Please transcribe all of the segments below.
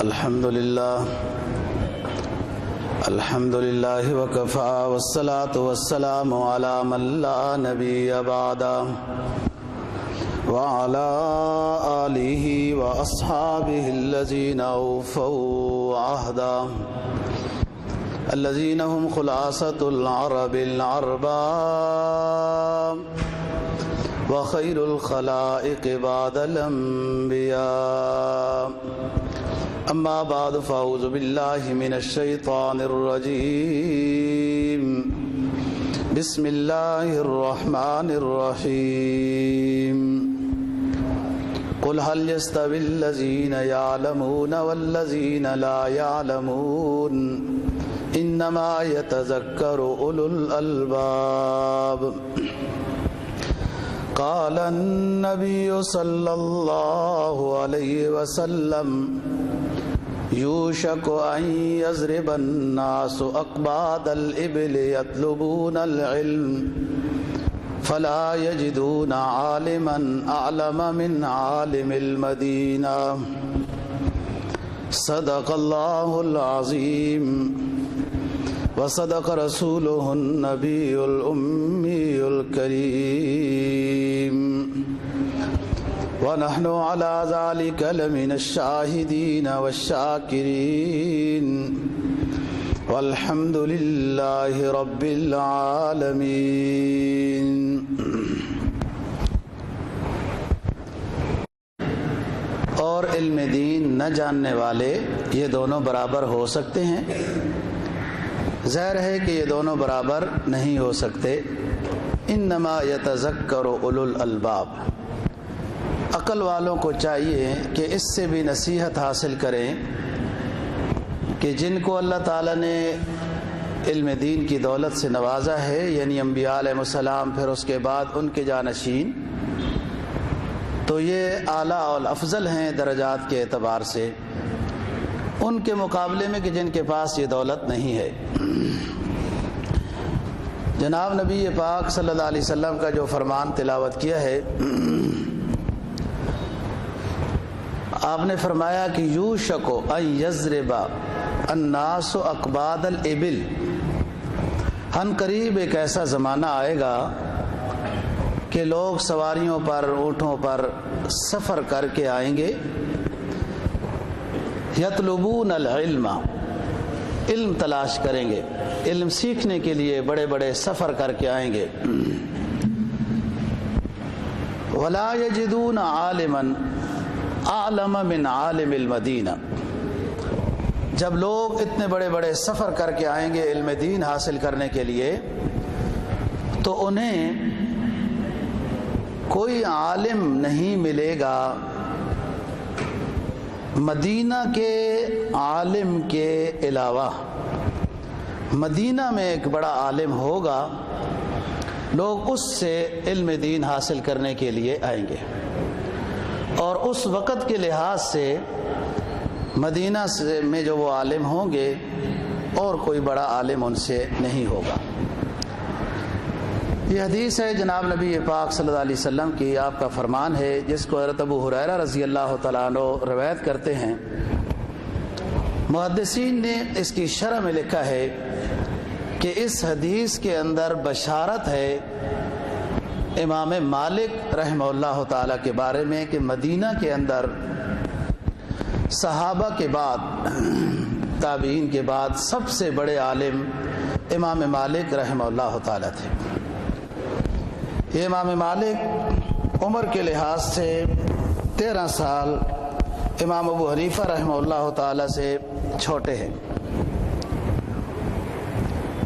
الحمد لله وكفى والصلاة والسلام على من لا نبي بعده وعلى آله وأصحابه الذين أوفوا عهدا الذين هم خلاصة العرب العرباء وخير الخلائق بعد الأنبياء أما بعد فأعوذ بالله من الشيطان الرجيم بسم الله الرحمن الرحيم قل هل يستوي الذين يعلمون والذين لا يعلمون إنما يتذكر أولو الألباب قال النبي صلى الله عليه وسلم يوشك أن يضرب الناس أقباد الإبل يطلبون العلم فلا يجدون عالما أعلم من عالم المدينة صدق الله العظيم وصدق رسوله النبي الأمي الكريم ونحن على ذلك لمن الشاهدين والشاكرين والحمد لله رب العالمين. اور علم دین نہ جاننے والے یہ دونوں برابر ہو سکتے ہیں؟ ظاہر ہے کہ یہ دونوں برابر نہیں ہو سکتے. انما یتذکر اولو الالباب، عقل والوں کو چاہیے کہ اس سے بھی نصیحت حاصل کریں کہ جن کو اللہ تعالیٰ نے علم دین کی دولت سے نوازا ہے، یعنی انبیاء علیہ السلام، پھر اس کے بعد ان کے جانشین، تو یہ اعلیٰ اور افضل ہیں درجات کے اعتبار سے ان کے مقابلے میں کہ جن کے پاس یہ دولت نہیں ہے. جناب نبی پاک صلی اللہ علیہ وسلم کا جو فرمان تلاوت کیا ہے، آپ نے فرمایا کہ یوشک ان یضرب الناس اقباد الابل، ان قریب ایک ایسا زمانہ آئے گا کہ لوگ سواریوں پر، اونٹوں پر سفر کر کے آئیں گے، یطلبون العلم، علم تلاش کریں گے، علم سیکھنے کے لیے بڑے بڑے سفر کر کے آئیں گے. ولا یجدون عالما اعلم من عالم المدینہ، جب لوگ اتنے بڑے بڑے سفر کر کے آئیں گے علم دین حاصل کرنے کے لیے، تو انہیں کوئی عالم نہیں ملے گا مدینہ کے عالم کے علاوہ. مدینہ میں ایک بڑا عالم ہوگا، لوگ اس سے علم دین حاصل کرنے کے لیے آئیں گے، اور اس وقت کے لحاظ سے مدینہ میں جو وہ عالم ہوں گے اور کوئی بڑا عالم ان سے نہیں ہوگا. یہ حدیث ہے جناب نبی پاک صلی اللہ علیہ وسلم کی، آپ کا فرمان ہے، جس کو حضرت ابو ہریرہ رضی اللہ تعالیٰ عنہ روایت کرتے ہیں. محدثین نے اس کی شرح میں لکھا ہے کہ اس حدیث کے اندر بشارت ہے امام مالک رحمہ اللہ تعالیٰ کے بارے میں کہ مدینہ کے اندر صحابہ کے بعد، تابعین کے بعد سب سے بڑے عالم امام مالک رحمہ اللہ تعالیٰ تھے. یہ امام مالک عمر کے لحاظ سے 13 سال امام ابو حنیفہ رحمہ اللہ تعالیٰ سے چھوٹے ہیں.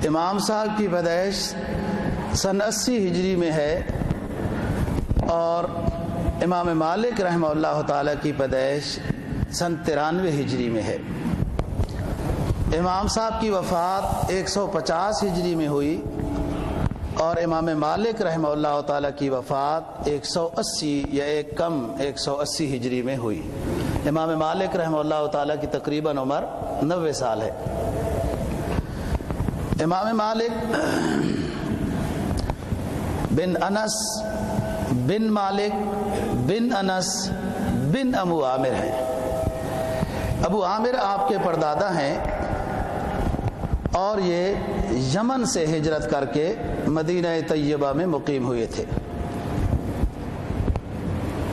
امام صاحب کی پیدائش سن 80 ہجری میں ہے اور امام مالک رحمہ اللہ تعالیٰ کی پیدائش سن 93 ہجری میں ہے. امام صاحب کی وفات 150 ہجری میں ہوئی اور امام مالک رحمہ اللہ تعالیٰ کی وفات 180 یا ایک کم 180 ہجری میں ہوئی. امام مالک رحمہ اللہ تعالیٰ کی تقریباً عمر 90 سال ہے. امام مالک بن انس بن مالک بن انس بن ابو عامر ہیں. ابو عامر آپ کے پردادا ہیں اور یہ یمن سے ہجرت کر کے مدینہ طیبہ میں مقیم ہوئے تھے۔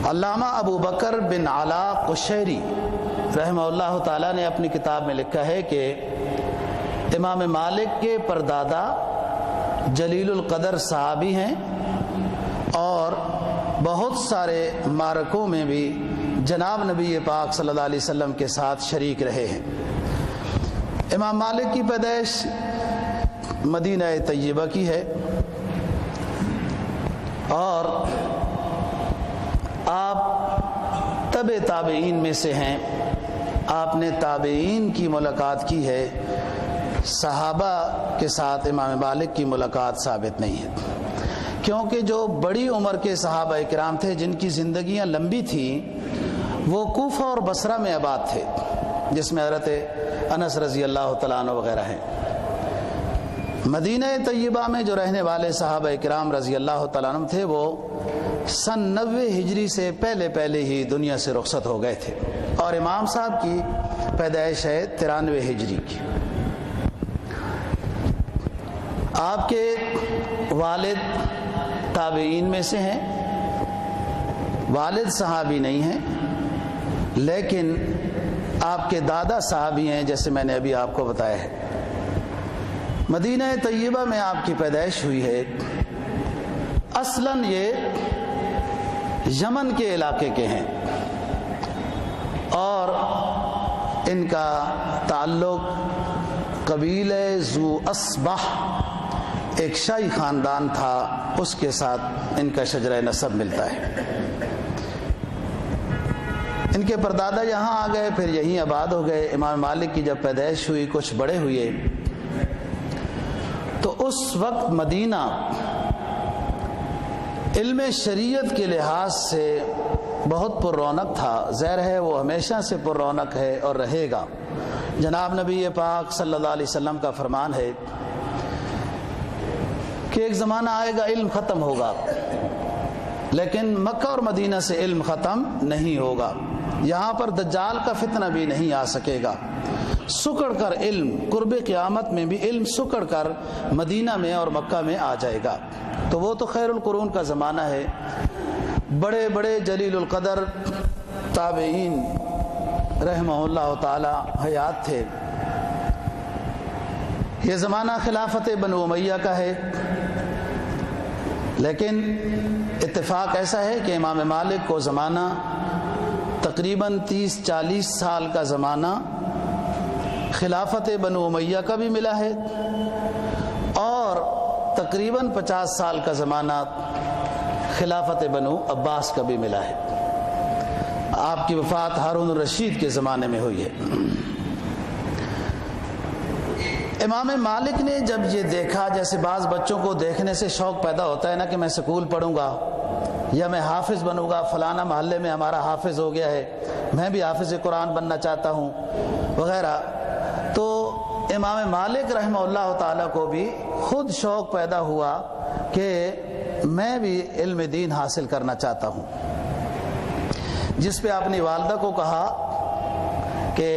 علامہ ابو بکر بن علا قشیری رحمہ اللہ تعالیٰ نے اپنی کتاب میں لکھا ہے کہ امام مالک کے پردادا جلیل القدر صحابی ہیں اور بہت سارے معرکوں میں بھی جناب نبی پاک صلی اللہ علیہ وسلم کے ساتھ شریک رہے ہیں۔ امام مالک کی پیدائش مدینہ طیبہ کی ہے اور آپ تابعین میں سے ہیں۔ آپ نے تابعین کی ملاقات کی ہے، صحابہ کے ساتھ امام مالک کی ملاقات ثابت نہیں ہے، کیونکہ جو بڑی عمر کے صحابہ کرام تھے جن کی زندگیاں لمبی تھیں وہ کوفہ اور بصرہ میں آباد تھے، جس میں حضرت انس رضی اللہ تعالیٰ عنہ وغیرہ ہیں۔ مدینہ طیبہ میں جو رہنے والے صحابہ کرام رضی اللہ تعالیٰ عنہ تھے وہ سن 90 ہجری سے پہلے ہی دنیا سے رخصت ہو گئے تھے، اور امام صاحب کی پیدائش ہے 93 ہجری کی۔ آپ کے والد تابعین میں سے ہیں، والد صحابی نہیں ہیں، لیکن آپ کے دادا صحابی ہیں، جیسے میں نے ابھی آپ کو بتایا ہے۔ مدینہ طیبہ میں آپ کی پیدائش ہوئی ہے۔ اصلاً یہ یمن کے علاقے کے ہیں اور ان کا تعلق قبیلہ ذو اصبح ایک شاہی خاندان تھا، اس کے ساتھ ان کا شجرہ نسب ملتا ہے۔ ان کے پردادا یہاں آ گئے، پھر یہیں آباد ہو گئے۔ امام مالک کی جب پیدائش ہوئی، کچھ بڑے ہوئے، تو اس وقت مدینہ علم شریعت کے لحاظ سے بہت پر رونق تھا۔ ظاہر ہے وہ ہمیشہ سے پر رونق ہے اور رہے گا۔ جناب نبی پاک صلی اللہ علیہ وسلم کا فرمان ہے کہ ایک زمانہ آئے گا علم ختم ہوگا، لیکن مکہ اور مدینہ سے علم ختم نہیں ہوگا۔ یہاں پر دجال کا فتنہ بھی نہیں آ سکے گا۔ سکڑ کر علم قرب قیامت میں بھی علم سکڑ کر مدینہ میں اور مکہ میں آ جائے گا۔ تو وہ تو خیر القرون کا زمانہ ہے۔ بڑے بڑے جلیل القدر تابعین رحمہ اللہ تعالی حیات تھے۔ یہ زمانہ خلافت بنو امیہ کا ہے، لیکن اتفاق ایسا ہے کہ امام مالک کو زمانہ تقریباً 30-40 سال کا زمانہ خلافت بنو امیہ کا بھی ملا ہے، اور تقریباً 50 سال کا زمانہ خلافت بنو عباس کا بھی ملا ہے۔ آپ کی وفات ہارون الرشید کے زمانے میں ہوئی ہے۔ امام مالک نے جب یہ دیکھا، جیسے بعض بچوں کو دیکھنے سے شوق پیدا ہوتا ہے نا کہ میں سکول پڑھوں گا یا میں حافظ بنوں گا، فلانا محلے میں ہمارا حافظ ہو گیا ہے، میں بھی حافظ قرآن بننا چاہتا ہوں وغیرہ، تو امام مالک رحمہ اللہ تعالیٰ کو بھی خود شوق پیدا ہوا کہ میں بھی علم دین حاصل کرنا چاہتا ہوں، جس پہ اپنی والدہ کو کہا کہ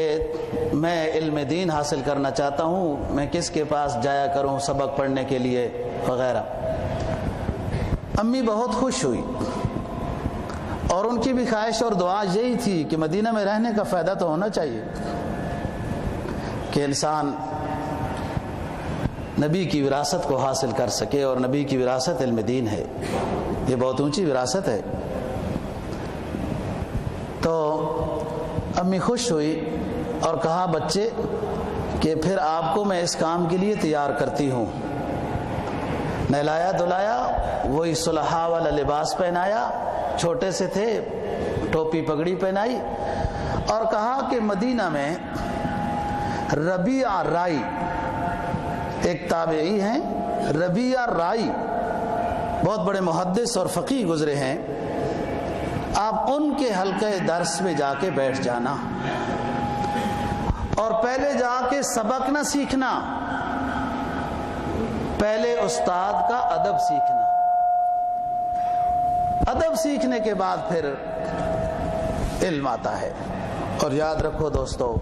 میں علم دین حاصل کرنا چاہتا ہوں، میں کس کے پاس جایا کروں سبق پڑھنے کے لیے وغیرہ۔ امی بہت خوش ہوئی، اور ان کی بھی خواہش اور دعا یہی تھی کہ مدینہ میں رہنے کا فائدہ تو ہونا چاہیے کہ انسان نبی کی وراثت کو حاصل کر سکے، اور نبی کی وراثت علم دین ہے، یہ بہت اونچی وراثت ہے۔ تو امی خوش ہوئی اور کہا بچے کہ پھر آپ کو میں اس کام کے لیے تیار کرتی ہوں۔ نہلایا دھلایا، وہی صلحاء والا لباس پہنایا، چھوٹے سے تھے، ٹوپی پگڑی پہنائی، اور کہا کہ مدینہ میں ربیعہ رائی ایک تابعی ہیں، ربیعہ رائی بہت بڑے محدث اور فقیہ گزرے ہیں، آپ ان کے حلقہ درس میں جا کے بیٹھ جانا، اور پہلے جا کے سبق نہ سیکھنا، پہلے استاد کا ادب سیکھنا، ادب سیکھنے کے بعد پھر علم آتا ہے۔ اور یاد رکھو دوستو،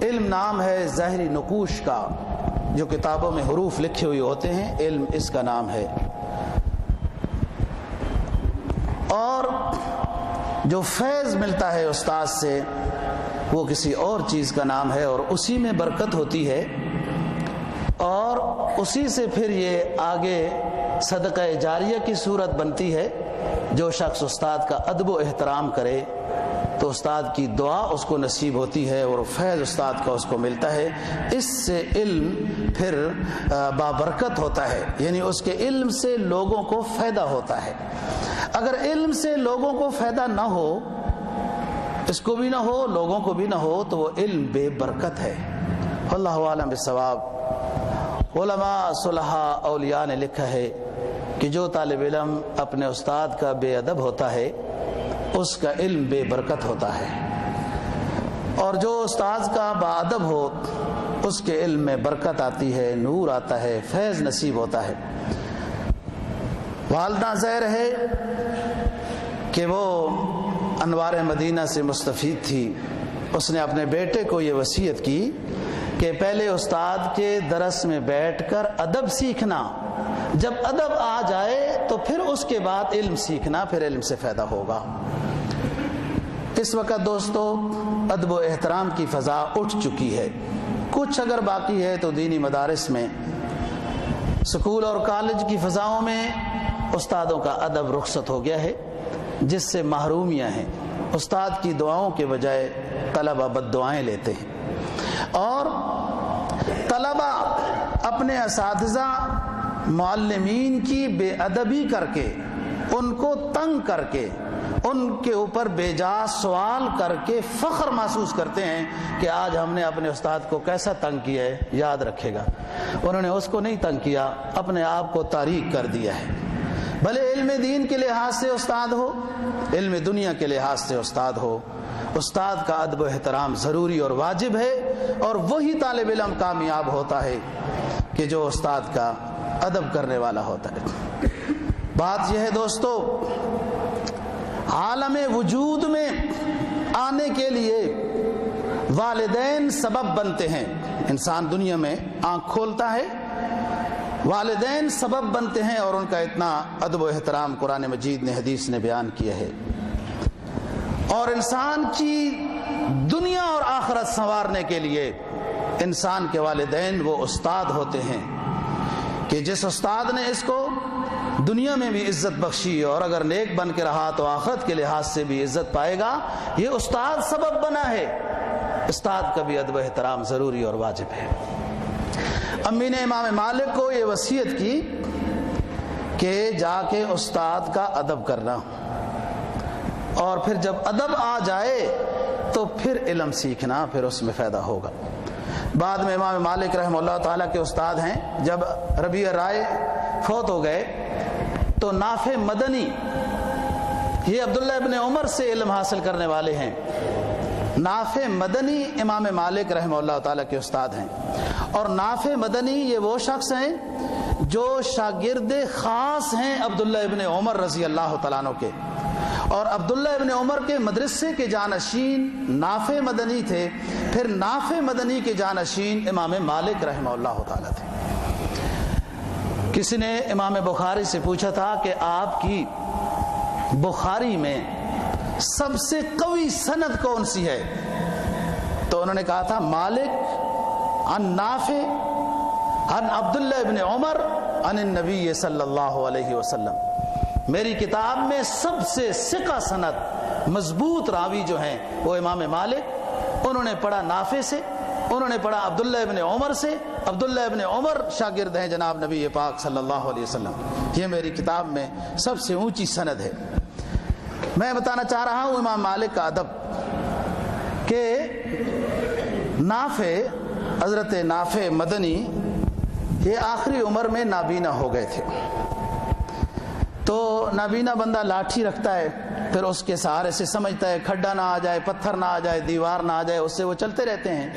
علم نام ہے ظاہری نقوش کا، جو کتابوں میں حروف لکھے ہوئے ہوتے ہیں، علم اس کا نام ہے. اور جو فیض ملتا ہے استاد سے وہ کسی اور چیز کا نام ہے، اور اسی میں برکت ہوتی ہے، اور اسی سے پھر یہ آگے صدقہ جاریہ کی صورت بنتی ہے. جو شخص استاد کا ادب و احترام کرے تو استاد کی دعا اس کو نصیب ہوتی ہے اور فیض استاد کا اس کو ملتا ہے. اس سے علم پھر بابرکت ہوتا ہے، یعنی اس کے علم سے لوگوں کو فائدہ ہوتا ہے. اگر علم سے لوگوں کو فائدہ نہ ہو، اس کو بھی نہ ہو لوگوں کو بھی نہ ہو، تو وہ علم بے برکت ہے. اللہ عالم بالصواب. علماء صلحاء اولیاء نے لکھا ہے کہ جو طالب علم اپنے استاد کا بے ادب ہوتا ہے اس کا علم بے برکت ہوتا ہے، اور جو استاد کا با ادب ہو اس کے علم میں برکت آتی ہے، نور آتا ہے، فیض نصیب ہوتا ہے. والدہ ظاہر ہے کہ وہ انوار مدینہ سے مستفید تھی. اس نے اپنے بیٹے کو یہ وصیت کی کہ پہلے استاد کے درس میں بیٹھ کر ادب سیکھنا، جب ادب آ جائے تو پھر اس کے بعد علم سیکھنا، پھر علم سے فائدہ ہوگا. اس وقت دوستو ادب و احترام کی فضا اٹھ چکی ہے. کچھ اگر باقی ہے تو دینی مدارس میں، سکول اور کالج کی فضاؤں میں استادوں کا ادب رخصت ہو گیا ہے، جس سے محرومیاں ہیں. استاد کی دعاؤں کے بجائے طلبہ بد دعائیں لیتے ہیں، اور طلبہ اپنے اساتذہ معلمین کی بے ادبی کر کے، ان کو تنگ کر کے، ان کے اوپر بے جا سوال کر کے فخر محسوس کرتے ہیں کہ آج ہم نے اپنے استاد کو کیسا تنگ کیا ہے. یاد رکھے گا انہوں نے اس کو نہیں تنگ کیا، اپنے آپ کو تاریک کر دیا ہے. بھلے علم دین کے لحاظ سے استاد ہو، علم دنیا کے لحاظ سے استاد ہو، استاد کا ادب و احترام ضروری اور واجب ہے، اور وہی طالب علم کامیاب ہوتا ہے کہ جو استاد کا ادب کرنے والا ہوتا ہے. بات یہ ہے دوستو، عالم وجود میں آنے کے لیے والدین سبب بنتے ہیں. انسان دنیا میں آنکھ کھولتا ہے، والدین سبب بنتے ہیں، اور ان کا اتنا ادب و احترام قرآن مجید نے، حدیث نے بیان کیا ہے. اور انسان کی دنیا اور آخرت سنوارنے کے لیے انسان کے والدین وہ استاد ہوتے ہیں کہ جس استاد نے اس کو دنیا میں بھی عزت بخشی، اور اگر نیک بن کے رہا تو آخرت کے لحاظ سے بھی عزت پائے گا. یہ استاد سبب بنا ہے. استاد کا بھی ادب و احترام ضروری اور واجب ہے. امی نے امام مالک کو یہ وصیت کی کہ جا کے استاد کا ادب کرنا، اور پھر جب ادب آ جائے تو پھر علم سیکھنا، پھر اس میں فائدہ ہوگا. بعد میں امام مالک رحمہ اللہ تعالیٰ کے استاد ہیں. جب ربیع رائے فوت ہو گئے تو نافع مدنی، یہ عبداللہ ابن عمر سے علم حاصل کرنے والے ہیں، نافع مدنی امام مالک رحمہ اللہ تعالیٰ کے استاد ہیں. اور نافع مدنی یہ وہ شخص ہیں جو شاگرد خاص ہیں عبداللہ ابن عمر رضی اللہ تعالیٰ عنہ کے، اور عبداللہ ابن عمر کے مدرسے کے جانشین نافع مدنی تھے. پھر نافع مدنی کے جانشین امام مالک رحمہ اللہ تعالیٰ تھے. کسی نے امام بخاری سے پوچھا تھا کہ آپ کی بخاری میں سب سے قوی سند کون سی ہے؟ تو انہوں نے کہا تھا مالک عن نافع عن عبداللہ ابن عمر عن النبی صلی اللہ علیہ وسلم. میری کتاب میں سب سے ثقہ سند مضبوط راوی جو ہیں وہ امام مالک. انہوں نے پڑھا نافع سے، انہوں نے پڑھا عبداللہ ابن عمر سے. عبداللہ ابن عمر شاگرد ہیں جناب نبی پاک صلی اللہ علیہ وسلم. یہ میری کتاب میں سب سے اونچی سند ہے. میں بتانا چاہ رہا ہوں امام مالک کا ادب کہ نافع، حضرت نافع مدنی یہ آخری عمر میں نابینا ہو گئے تھے. تو نابینا بندہ لاٹھی رکھتا ہے، پھر اس کے سہارے سے سمجھتا ہے کھڈا نہ آ جائے، پتھر نہ آ جائے، دیوار نہ آ جائے، اس سے وہ چلتے رہتے ہیں.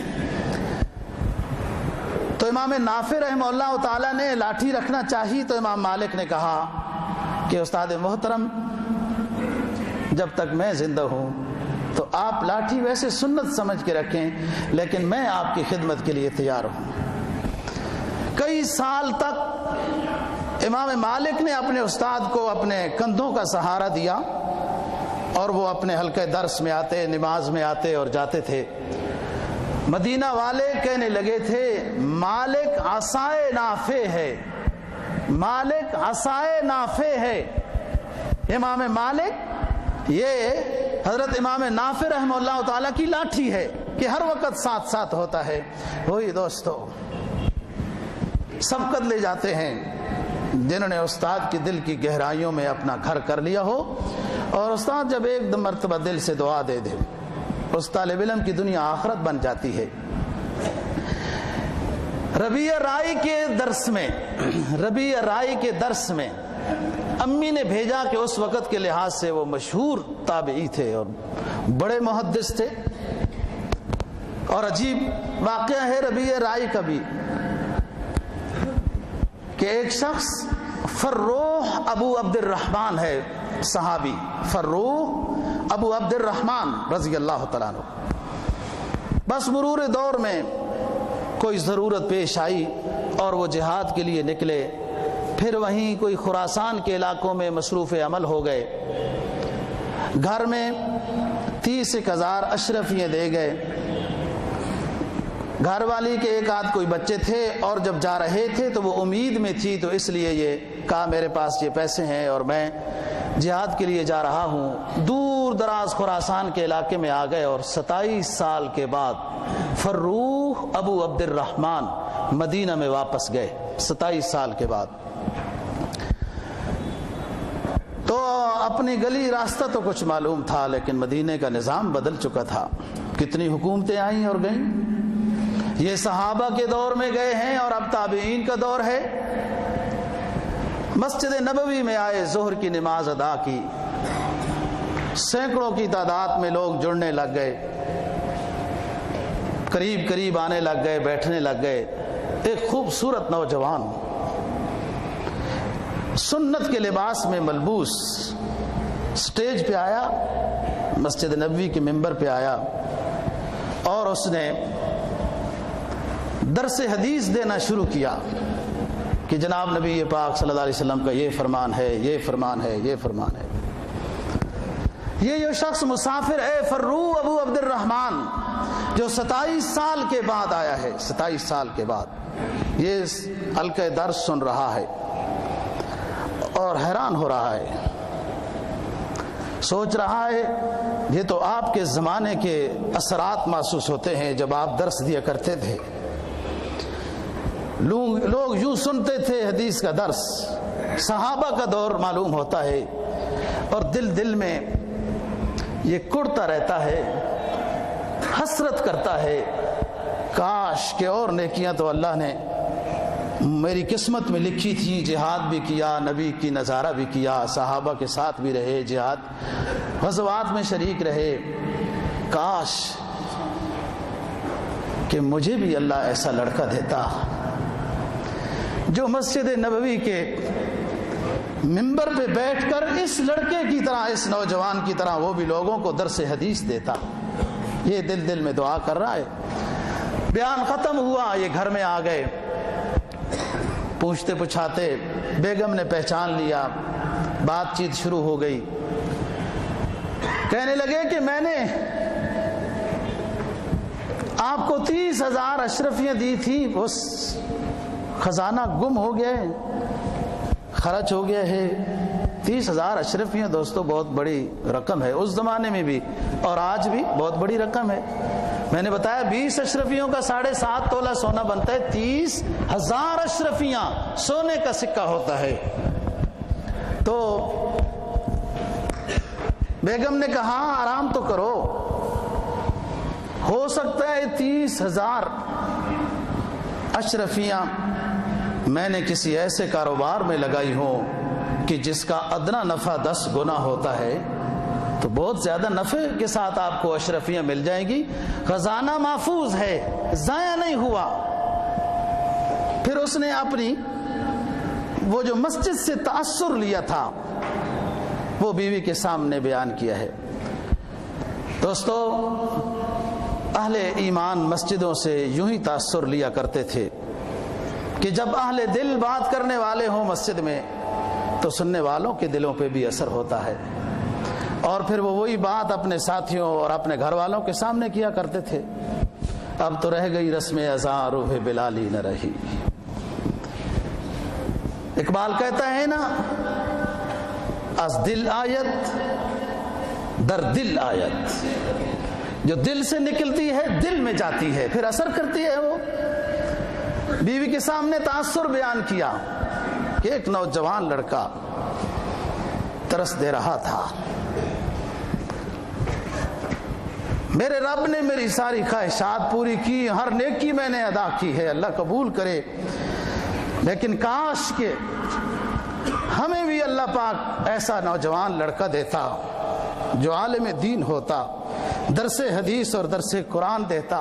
تو امام نافع رحمہ اللہ تعالیٰ نے لاٹھی رکھنا چاہی تو امام مالک نے کہا کہ استاد محترم جب تک میں زندہ ہوں تو آپ لاٹھی ویسے سنت سمجھ کے رکھیں، لیکن میں آپ کی خدمت کے لیے تیار ہوں۔ کئی سال تک امام مالک نے اپنے استاد کو اپنے کندھوں کا سہارا دیا، اور وہ اپنے حلقہ درس میں آتے، نماز میں آتے اور جاتے تھے۔ مدینہ والے کہنے لگے تھے مالک عصائے نافع ہے، مالک عصائے نافع ہے۔ امام مالک یہ حضرت امام نافع رحمہ اللہ تعالیٰ کی لاٹھی ہے کہ ہر وقت ساتھ ساتھ ہوتا ہے۔ وہی دوستو سبقت لے جاتے ہیں جنہوں نے استاد کی دل کی گہرائیوں میں اپنا گھر کر لیا ہو، اور استاد جب ایک مرتبہ دل سے دعا دے دے، اس طالب علم کی دنیا آخرت بن جاتی ہے۔ ربیع رائی کے درس میں امی نے بھیجا کہ اس وقت کے لحاظ سے وہ مشہور تابعی تھے اور بڑے محدث تھے، اور عجیب واقعہ ہے ربیع رائی کا بھی کہ ایک شخص فروح ابو عبد الرحمن ہے، صحابی فروح ابو عبد الرحمن رضی اللہ تعالیٰ عنہ۔ بس مرور دور میں کوئی ضرورت پیش آئی اور وہ جہاد کے لیے نکلے، پھر وہیں کوئی خراسان کے علاقوں میں مصروف عمل ہو گئے۔ گھر میں 30,000 اشرفیاں دے گئے۔ گھر والی کے ایک آدھ کوئی بچے تھے، اور جب جا رہے تھے تو وہ امید میں تھی، تو اس لیے یہ کہا میرے پاس یہ پیسے ہیں اور میں جہاد کے لیے جا رہا ہوں۔ دور دراز خراسان کے علاقے میں آ گئے، اور 27 سال کے بعد فروح ابو عبد الرحمن مدینہ میں واپس گئے، 27 سال کے بعد۔ تو اپنی گلی راستہ تو کچھ معلوم تھا، لیکن مدینہ کا نظام بدل چکا تھا، کتنی حکومتیں آئیں اور گئیں۔ یہ صحابہ کے دور میں گئے ہیں اور اب تابعین کا دور ہے۔ مسجد نبوی میں آئے، ظہر کی نماز ادا کی، سینکڑوں کی تعداد میں لوگ جڑنے لگ گئے، قریب قریب آنے لگ گئے، بیٹھنے لگ گئے۔ ایک خوبصورت نوجوان سنت کے لباس میں ملبوس سٹیج پہ آیا، مسجد نبوی کے ممبر پہ آیا، اور اس نے درس حدیث دینا شروع کیا کہ جناب نبی پاک صلی اللہ علیہ وسلم کا یہ فرمان ہے، یہ فرمان ہے، یہ فرمان ہے۔ یہ جو شخص مسافر ہے فروح ابو عبد الرحمن، جو 27 سال کے بعد آیا ہے، 27 سال کے بعد یہ حلقہ درس سن رہا ہے اور حیران ہو رہا ہے، سوچ رہا ہے یہ تو آپ کے زمانے کے اثرات محسوس ہوتے ہیں جب آپ درس دیا کرتے تھے، لوگ یوں سنتے تھے حدیث کا درس، صحابہ کا دور معلوم ہوتا ہے، اور دل میں یہ کڑتا رہتا ہے، حسرت کرتا ہے، کاش کہ اور نیکیاں تو اللہ نے میری قسمت میں لکھی تھی، جہاد بھی کیا، نبی کی نظارہ بھی کیا، صحابہ کے ساتھ بھی رہے، جہاد غزوات میں شریک رہے، کاش کہ مجھے بھی اللہ ایسا لڑکا دیتا جو مسجد نبوی کے ممبر پہ بیٹھ کر اس لڑکے کی طرح، اس نوجوان کی طرح وہ بھی لوگوں کو درس حدیث دیتا۔ یہ دل میں دعا کر رہا ہے۔ بیان ختم ہوا، یہ گھر میں آ گئے، پوچھتے پچھاتے بیگم نے پہچان لیا، بات چیت شروع ہو گئی۔ کہنے لگے کہ میں نے آپ کو 30,000 اشرفیاں دی تھی، اس خزانہ گم ہو گیا ہے، خرچ ہو گیا ہے۔ 30,000 اشرفیاں دوستو بہت بڑی رقم ہے، اس زمانے میں بھی اور آج بھی بہت بڑی رقم ہے۔ میں نے بتایا 20 اشرفیوں کا 7.5 تولہ سونا بنتا ہے، 30,000 اشرفیاں سونے کا سکہ ہوتا ہے۔ تو بیگم نے کہا آرام تو کرو، ہو سکتا ہے 30,000 اشرفیاں میں نے کسی ایسے کاروبار میں لگائی ہوں کہ جس کا ادنا نفع 10 گنا ہوتا ہے، تو بہت زیادہ نفع کے ساتھ آپ کو اشرفیاں مل جائیں گی، خزانہ محفوظ ہے، ضائع نہیں ہوا۔ پھر اس نے اپنی وہ جو مسجد سے تاثر لیا تھا وہ بیوی کے سامنے بیان کیا ہے۔ دوستو، اہل ایمان مسجدوں سے یوں ہی تاثر لیا کرتے تھے کہ جب اہل دل بات کرنے والے ہوں مسجد میں تو سننے والوں کے دلوں پہ بھی اثر ہوتا ہے، اور پھر وہ وہی بات اپنے ساتھیوں اور اپنے گھر والوں کے سامنے کیا کرتے تھے۔ اب تو رہ گئی رسم اذاں روح بلالی نہ رہی۔ اقبال کہتا ہے نا، از دل آیت در دل آیت، جو دل سے نکلتی ہے دل میں جاتی ہے، پھر اثر کرتی ہے۔ وہ بیوی کے سامنے تاثر بیان کیا کہ ایک نوجوان لڑکا ترس دے رہا تھا، میرے رب نے میری ساری خواہشات پوری کی، ہر نیکی میں نے ادا کی ہے، اللہ قبول کرے، لیکن کاش کہ ہمیں بھی اللہ پاک ایسا نوجوان لڑکا دیتا جو عالم دین ہوتا، درس حدیث اور درس قرآن دیتا،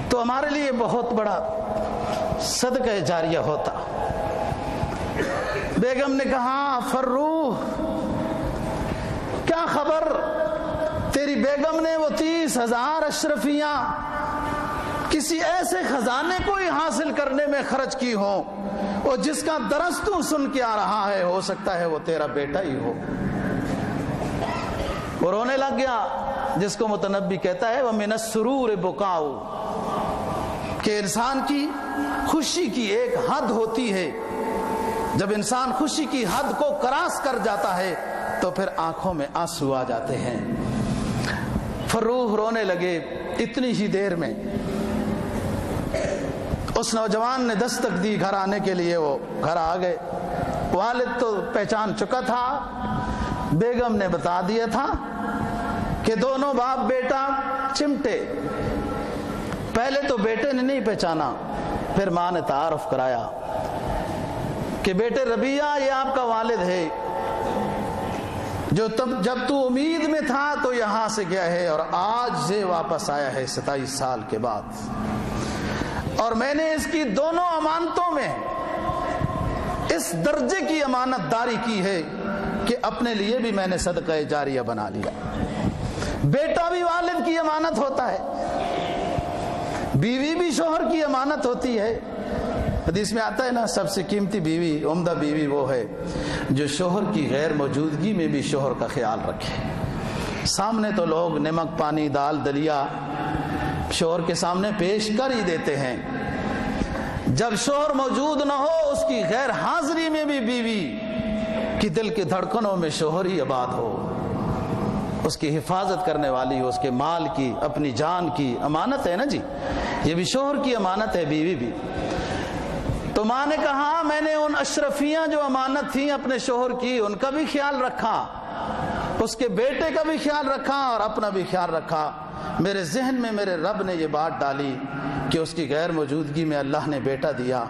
تو ہمارے لیے بہت بڑا صدقہ جاریہ ہوتا۔ بیگم نے کہا، فروح کیا خبر، تیری بیگم نے وہ 30,000 اشرفیاں کسی ایسے خزانے کو ہی حاصل کرنے میں خرچ کی ہوں، اور جس کا درس تو سن کے آ رہا ہے، ہو سکتا ہے وہ تیرا بیٹا ہی ہو۔ وہ رونے لگ گیا، جس کو متنبی کہتا ہے وَمِنَ السُّرُورِ بُكَاءُ، کہ انسان کی خوشی کی ایک حد ہوتی ہے، جب انسان خوشی کی حد کو کراس کر جاتا ہے تو پھر آنکھوں میں آنسو آ جاتے ہیں۔ فروح رونے لگے۔ اتنی ہی دیر میں اس نوجوان نے دستک دی گھر آنے کے لیے، وہ گھر آ گئے۔ والد تو پہچان چکا تھا، بیگم نے بتا دیا تھا کہ دونوں باپ بیٹا چمٹے۔ پہلے تو بیٹے نے نہیں پہچانا، پھر ماں نے تعارف کرایا کہ بیٹے ربیہ یہ آپ کا والد ہے، جو جب تو امید میں تھا تو یہاں سے گیا ہے اور آج سے واپس آیا ہے 27 سال کے بعد، اور میں نے اس کی دونوں امانتوں میں اس درجے کی امانت داری کی ہے کہ اپنے لیے بھی میں نے صدقہ جاریہ بنا لیا۔ بیٹا بھی والد کی امانت ہوتا ہے، بیوی بھی شوہر کی امانت ہوتی ہے۔ حدیث میں آتا ہے نا، سب سے قیمتی بیوی، عمدہ بیوی وہ ہے جو شوہر کی غیر موجودگی میں بھی شوہر کا خیال رکھے۔ سامنے تو لوگ نمک پانی دال دلیا شوہر کے سامنے پیش کر ہی دیتے ہیں، جب شوہر موجود نہ ہو اس کی غیر حاضری میں بھی بیوی کی دل کی دھڑکنوں میں شوہر ہی آباد ہو، اس کی حفاظت کرنے والی ہو، اس کے مال کی، اپنی جان کی امانت ہے نا جی، یہ بھی شوہر کی امانت ہے، بیوی بھی۔ تو ماں نے کہا میں نے ان اشرفیاں جو امانت تھیں اپنے شوہر کی، ان کا بھی خیال رکھا، اس کے بیٹے کا بھی خیال رکھا اور اپنا بھی خیال رکھا۔ میرے ذہن میں میرے رب نے یہ بات ڈالی کہ اس کی غیر موجودگی میں اللہ نے بیٹا دیا،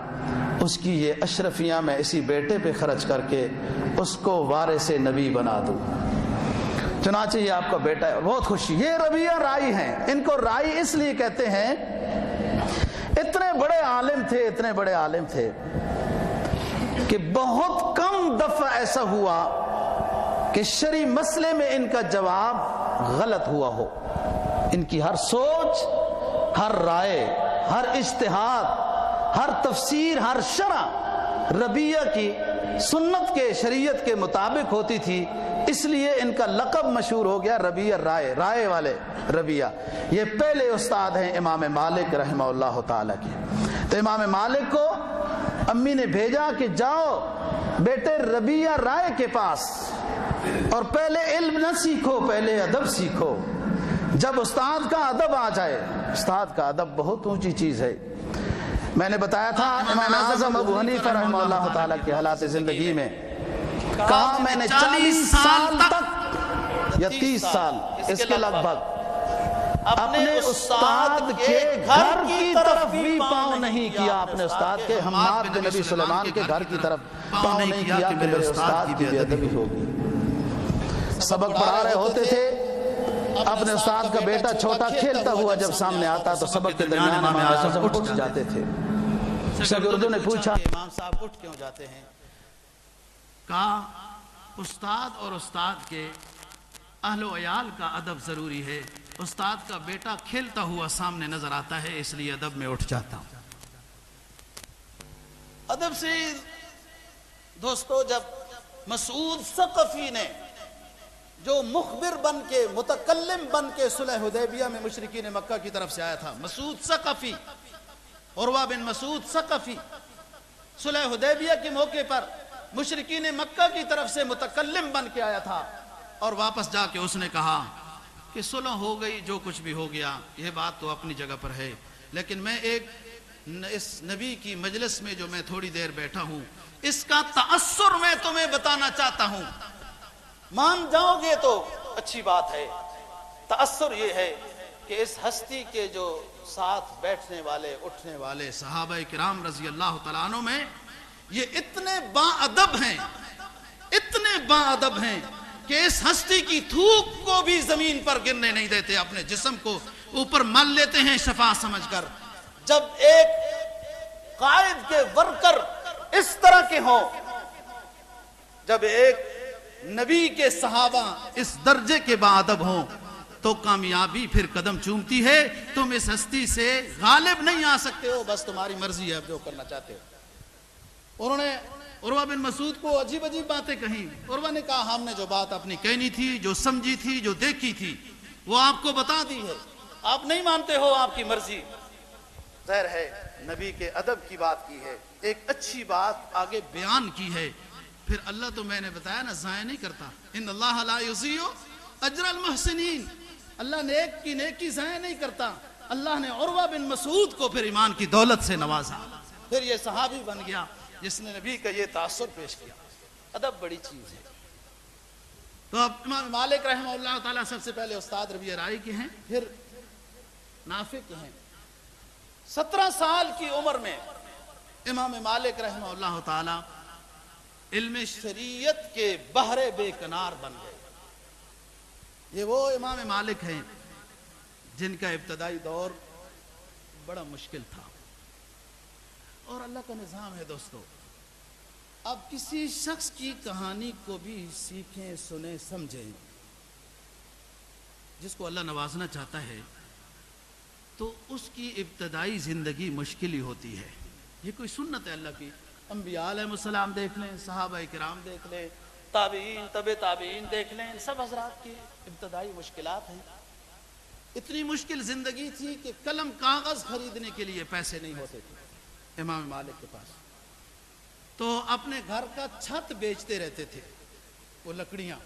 اس کی یہ اشرفیاں میں اسی بیٹے پہ خرچ کر کے اس کو وارث نبی بنا دوں۔ چنانچہ یہ آپ کا بیٹا ہے، بہت خوشی۔ یہ ربیہ رائی ہیں، ان کو رائی اس لیے کہتے ہیں، اتنے بڑے عالم تھے، اتنے بڑے عالم تھے کہ بہت کم دفعہ ایسا ہوا کہ شرعی مسئلے میں ان کا جواب غلط ہوا ہو۔ ان کی ہر سوچ، ہر رائے، ہر اجتہاد، ہر تفسیر، ہر شرح ربیہ کی سنت کے، شریعت کے مطابق ہوتی تھی، اس لیے ان کا لقب مشہور ہو گیا ربیہ رائے، رائے والے ربیہ۔ یہ پہلے استاد ہیں امام مالک رحمہ اللہ تعالیٰ کے۔ تو امام مالک کو امی نے بھیجا کہ جاؤ بیٹے ربیہ رائے کے پاس اور پہلے علم نہ سیکھو، پہلے ادب سیکھو، جب استاد کا ادب آ جائے۔ استاد کا ادب بہت اونچی چیز ہے۔ میں نے بتایا تھا امام اعظم ابو حنیفہ رحمہ اللہ تعالیٰ کے حالات زندگی میں کہا میں نے 40 سال تک یا 30 سال اس کے لگ بھگ اپنے استاد کے گھر کی طرف بھی پاؤں نہیں کیا، اپنے استاد کے حماد بن نبی سلیمان کے گھر کی طرف پاؤں نہیں کیا کہ میرے استاد کی بے ادبی ہوگی۔ سبق پڑھا رہے ہوتے تھے، اپنے استاد کا بیٹا چھوٹا کھیلتا ہوا جب سامنے آتا تو سبق کے درمیان امام اعظم اٹھ جاتے تھے۔ شاگردوں نے پوچھا امام صاحب اٹھ کیوں جاتے ہیں؟ کہا استاد اور استاد کے اہل و عیال کا ادب ضروری ہے. استاد کا بیٹا کھیلتا ہوا سامنے نظر آتا ہے، اس لیے ادب میں اٹھ جاتا ہوں. ادب سے دوستو، جب مسعود ثقفی نے جو مخبر بن کے، متکلم بن کے صلح حدیبیہ میں مشرکین مکہ کی طرف سے آیا تھا، مسعود ثقفی، عروہ بن مسعود ثقفی، صلح حدیبیہ کے موقع پر مشرکین مکہ کی طرف سے متکلم بن کے آیا تھا، اور واپس جا کے اس نے کہا کہ صلح ہو گئی، جو کچھ بھی ہو گیا، یہ بات تو اپنی جگہ پر ہے، لیکن میں اس نبی کی مجلس میں جو میں تھوڑی دیر بیٹھا ہوں، اس کا تأثر میں تمہیں بتانا چاہتا ہوں. مان جاؤ گے تو اچھی بات ہے. تأثر یہ ہے کہ اس ہستی کے جو ساتھ بیٹھنے والے، اٹھنے والے صحابہ کرام رضی اللہ تعالیٰ عنہ میں یہ اتنے باادب ہیں، اتنے باادب ہیں کہ اس ہستی کی تھوک کو بھی زمین پر گرنے نہیں دیتے، اپنے جسم کو اوپر مل لیتے ہیں شفا سمجھ کر. جب ایک قائد کے ورکر اس طرح کے ہوں، جب ایک نبی کے صحابہ اس درجے کے باادب ہوں، تو کامیابی پھر قدم چومتی ہے. تم اس ہستی سے غالب نہیں آ سکتے ہو، بس تمہاری مرضی ہے اب جو کرنا چاہتے ہو. انہوں نے عروہ بن مسعود کو عجیب عجیب باتیں کہیں. عروہ نے کہا ہم نے جو بات اپنی کہنی تھی، جو سمجھی تھی، جو دیکھی تھی، وہ آپ کو بتا دی ہے. آپ نہیں مانتے ہو، آپ کی مرضی. ظاہر ہے نبی کے ادب کی بات کی ہے، ایک اچھی بات آگے بیان کی ہے. پھر اللہ تو میں نے بتایا نا ضائع نہیں کرتا. ان اللہ لا یضیع اجر المحسنین. اللہ نیک کی نیکی ضائع نہیں کرتا. اللہ نے عروہ بن مسعود کو پھر ایمان کی دولت سے نوازا، پھر یہ صحابی بن گیا جس نے نبی کا یہ تاثر پیش کیا. ادب بڑی چیز ہے. تو اب امام مالک رحمہ اللہ تعالیٰ سب سے پہلے استاد ربیع رائی کے ہیں، پھر نافع کے ہیں. 17 سال کی عمر میں امام مالک رحمہ اللہ تعالی علم شریعت کے بحر بے کنار بن گئے. یہ وہ امام مالک ہیں جن کا ابتدائی دور بڑا مشکل تھا، اور اللہ کا نظام ہے دوستو. اب کسی شخص کی کہانی کو بھی سیکھیں، سنیں، سمجھیں. جس کو اللہ نوازنا چاہتا ہے تو اس کی ابتدائی زندگی مشکل ہی ہوتی ہے. یہ کوئی سنت ہے اللہ کی. انبیاء علیہ السلام دیکھ لیں، صحابہ کرام دیکھ لیں، تابعین، تبع تابعین دیکھ لیں، سب حضرات کی ابتدائی مشکلات ہیں. اتنی مشکل زندگی تھی کہ قلم کاغذ خریدنے کے لیے پیسے نہیں ہوتے تھے امام مالک کے پاس. تو اپنے گھر کا چھت بیچتے رہتے تھے، وہ لکڑیاں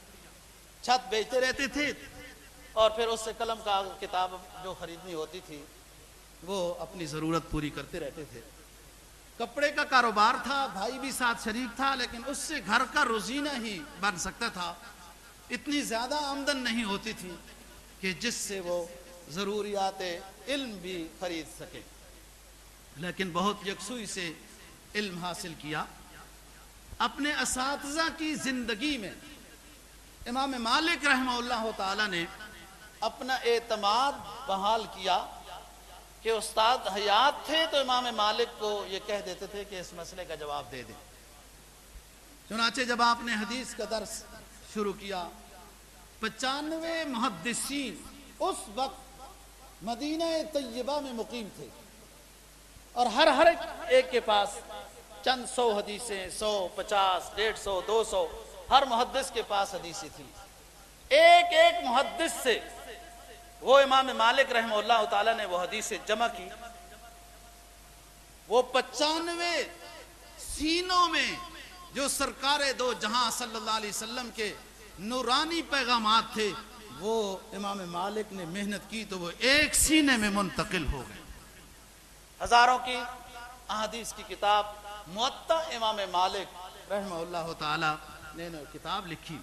چھت بیچتے رہتے تھے، اور پھر اس سے قلم کاغذ کتاب جو خریدنی ہوتی تھی وہ اپنی ضرورت پوری کرتے رہتے تھے. کپڑے کا کاروبار تھا، بھائی بھی ساتھ شریک تھا، لیکن اس سے گھر کا روزینہ ہی بن سکتا تھا. اتنی زیادہ آمدن نہیں ہوتی تھی کہ جس سے وہ ضروریات علم بھی خرید سکے، لیکن بہت یکسوئی سے علم حاصل کیا. اپنے اساتذہ کی زندگی میں امام مالک رحمہ اللہ تعالی نے اپنا اعتماد بحال کیا کہ استاد حیات تھے تو امام مالک کو یہ کہہ دیتے تھے کہ اس مسئلے کا جواب دے دیں. چنانچہ جب آپ نے حدیث کا درس شروع کیا، 95 محدثین اس وقت مدینہ طیبہ میں مقیم تھے، اور ہر ایک کے پاس چند 100 حدیثیں، 100، 50، 150، 200، ہر محدث کے پاس حدیثیں تھی. ایک ایک محدث سے وہ امام مالک رحمہ اللہ تعالی نے وہ حدیثیں جمع کی. وہ 95 سینوں میں جو سرکار دو جہاں صلی اللہ علیہ وسلم کے نورانی پیغامات تھے، وہ امام مالک نے محنت کی تو وہ ایک سینے میں منتقل ہو گئے. ہزاروں کی احادیث کی کتاب موطا امام مالک رحمہ اللہ تعالی نے کتاب لکھی.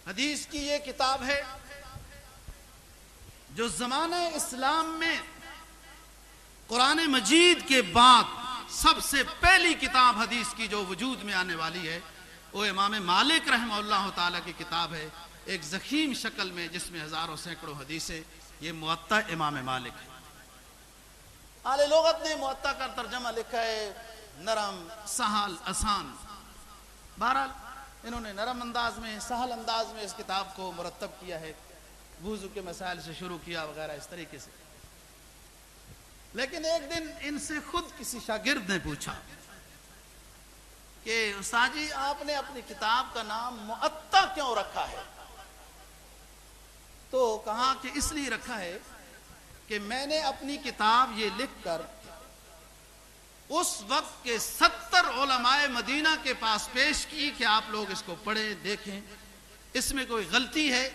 حدیث کی یہ کتاب ہے جو زمانہ اسلام میں قرآن مجید کے بعد سب سے پہلی کتاب حدیث کی جو وجود میں آنے والی ہے، وہ امام مالک رحمہ اللہ تعالی کی کتاب ہے، ایک ضخیم شکل میں جس میں ہزاروں سینکڑوں حدیثیں. یہ موطا امام مالک ہے. اہل لغت نے موطا کا ترجمہ لکھا ہے نرم، سہل، آسان. بہرحال انہوں نے نرم انداز میں سہل انداز میں اس کتاب کو مرتب کیا ہے، وضو کے مسائل سے شروع کیا وغیرہ اس طریقے سے. لیکن ایک دن ان سے خود کسی شاگرد نے پوچھا کہ استاد جی آپ نے اپنی کتاب کا نام معطا کیوں رکھا ہے؟ تو کہا کہ اس لیے رکھا ہے کہ میں نے اپنی کتاب یہ لکھ کر اس وقت کے 70 علماء مدینہ کے پاس پیش کی کہ آپ لوگ اس کو پڑھیں دیکھیں، اس میں کوئی غلطی ہے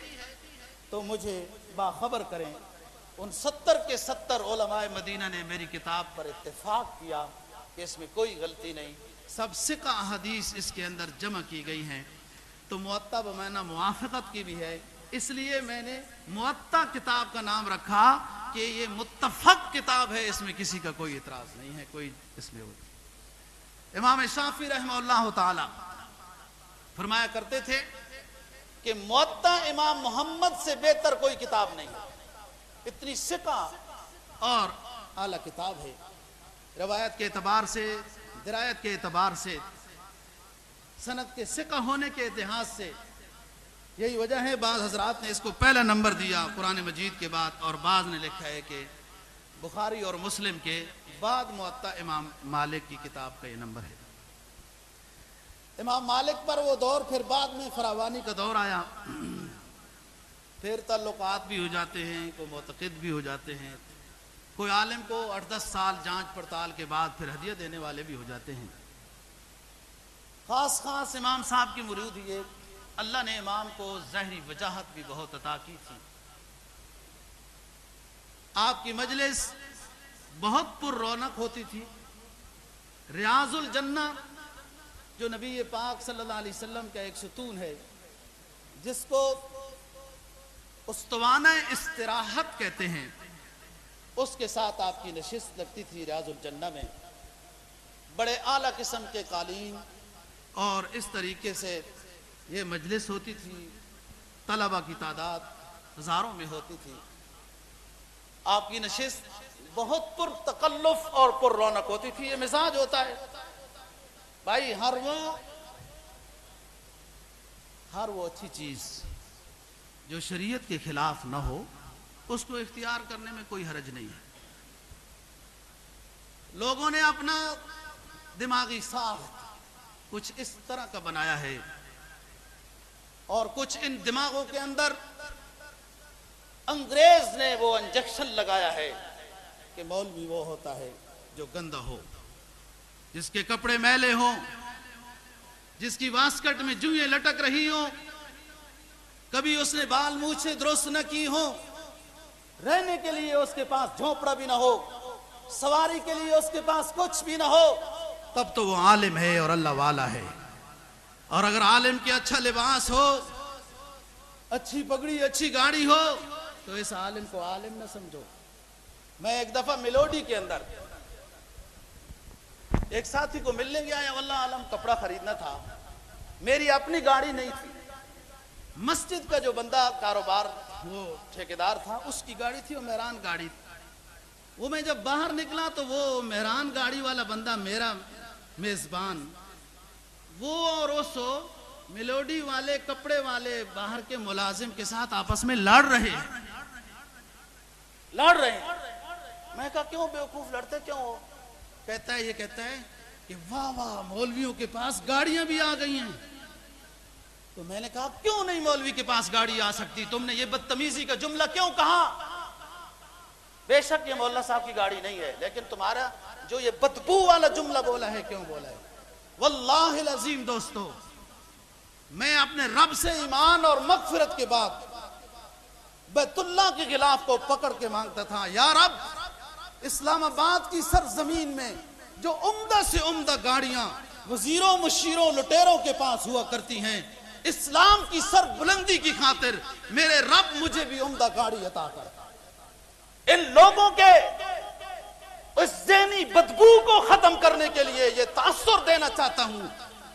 تو مجھے باخبر کریں. ان 70 کے 70 علماء مدینہ نے میری کتاب پر اتفاق کیا کہ اس میں کوئی غلطی نہیں، سب ثقہ احادیث اس کے اندر جمع کی گئی ہیں. تو معطا بمعنی موافقت کی بھی ہے، اس لیے میں نے معطا کتاب کا نام رکھا کہ یہ متفق کتاب ہے، اس میں کسی کا کوئی اعتراض نہیں ہے، کوئی اس میں. امام شافعی رحمہ اللہ تعالی فرمایا کرتے تھے کہ معطا امام محمد سے بہتر کوئی کتاب نہیں ہے، اتنی ثقہ اور اعلیٰ کتاب ہے. روایت کے اعتبار سے، درایت کے اعتبار سے، سند کے ثقہ ہونے کے اتحاد سے. یہی وجہ ہے بعض حضرات نے اس کو پہلا نمبر دیا قرآن مجید کے بعد، اور بعض نے لکھا ہے کہ بخاری اور مسلم کے بعد معطا امام مالک کی کتاب کا یہ نمبر ہے. امام مالک پر وہ دور پھر بعد میں فراوانی کا دور آیا، پھر تعلقات بھی ہو جاتے ہیں، کوئی معتقد بھی ہو جاتے ہیں، کوئی عالم کو 8-10 سال جانچ پڑتال کے بعد پھر ہدیہ دینے والے بھی ہو جاتے ہیں. خاص امام صاحب کی مرید ہوئے، اللہ نے امام کو ظاہری وجاہت بھی بہت عطا کی تھی. آپ کی مجلس بہت پر رونق ہوتی تھی. ریاض الجنہ جو نبی پاک صلی اللہ علیہ وسلم کا ایک ستون ہے، جس کو استوانہ استراحت کہتے ہیں، اس کے ساتھ آپ کی نشست لگتی تھی ریاض الجنہ میں. بڑے اعلیٰ قسم کے قالین اور اس طریقے سے یہ مجلس ہوتی تھی. طلبہ کی تعداد ہزاروں میں ہوتی تھی. آپ کی نشست بہت پر تکلف اور پر رونق ہوتی تھی. یہ مزاج ہوتا ہے بھائی، ہر وہ اچھی چیز جو شریعت کے خلاف نہ ہو اس کو اختیار کرنے میں کوئی حرج نہیں ہے. لوگوں نے اپنا دماغی ساخت کچھ اس طرح کا بنایا ہے، اور کچھ ان دماغوں کے اندر انگریز نے وہ انجیکشن لگایا ہے کہ مولوی وہ ہوتا ہے جو گندا ہو، جس کے کپڑے میلے ہوں، جس کی واسکٹ میں جوئیں لٹک رہی ہوں، کبھی اس نے بال مونچھیں درست نہ کی ہوں، رہنے کے لیے اس کے پاس جھونپڑا بھی نہ ہو، سواری کے لیے اس کے پاس کچھ بھی نہ ہو، تب تو وہ عالم ہے اور اللہ والا ہے. اور اگر عالم کے اچھا لباس ہو، اچھی پگڑی، اچھی گاڑی ہو، تو اس عالم کو عالم نہ سمجھو. میں ایک دفعہ میلوڈی کے اندر ایک ساتھی کو ملنے گیا ہے، واللہ عالم کپڑا خریدنا تھا، میری اپنی گاڑی نہیں تھی. مسجد کا جو بندہ کاروبار وہ ٹھیکیدار تھا، اس کی گاڑی تھی، وہ مہران گاڑی تھی. وہ میں جب باہر نکلا تو وہ مہران گاڑی والا بندہ میرا میزبان، وہ اور اس میلوڈی والے کپڑے والے باہر کے ملازم کے ساتھ آپس میں لڑ رہے ہیں. میں کہا کیوں بیوقوف لڑتے کیوں ہو؟ کہتا ہے کہ واہ واہ مولویوں کے پاس گاڑیاں بھی آ گئی ہیں. تو میں نے کہا کیوں نہیں مولوی کے پاس گاڑی آ سکتی؟ تم نے یہ بدتمیزی کا جملہ کیوں کہا؟ بے شک یہ مولانا صاحب کی گاڑی نہیں ہے، لیکن تمہارا جو یہ بدبو والا جملہ بولا ہے کیوں بولا ہے؟ واللہ العظیم دوستو، میں اپنے رب سے ایمان اور مغفرت کے بعد بیت اللہ کے غلاف کو پکڑ کے مانگتا تھا، یا رب، اسلام آباد کی سرزمین میں جو عمدہ سے عمدہ گاڑیاں وزیروں، مشیروں، لٹیروں کے پاس ہوا کرتی ہیں، اسلام کی سر بلندی کی خاطر میرے رب مجھے بھی عمدہ گاڑی عطا کر. ان لوگوں کے اس ذہنی بدبو کو ختم کرنے کے لیے یہ تاثر دینا چاہتا ہوں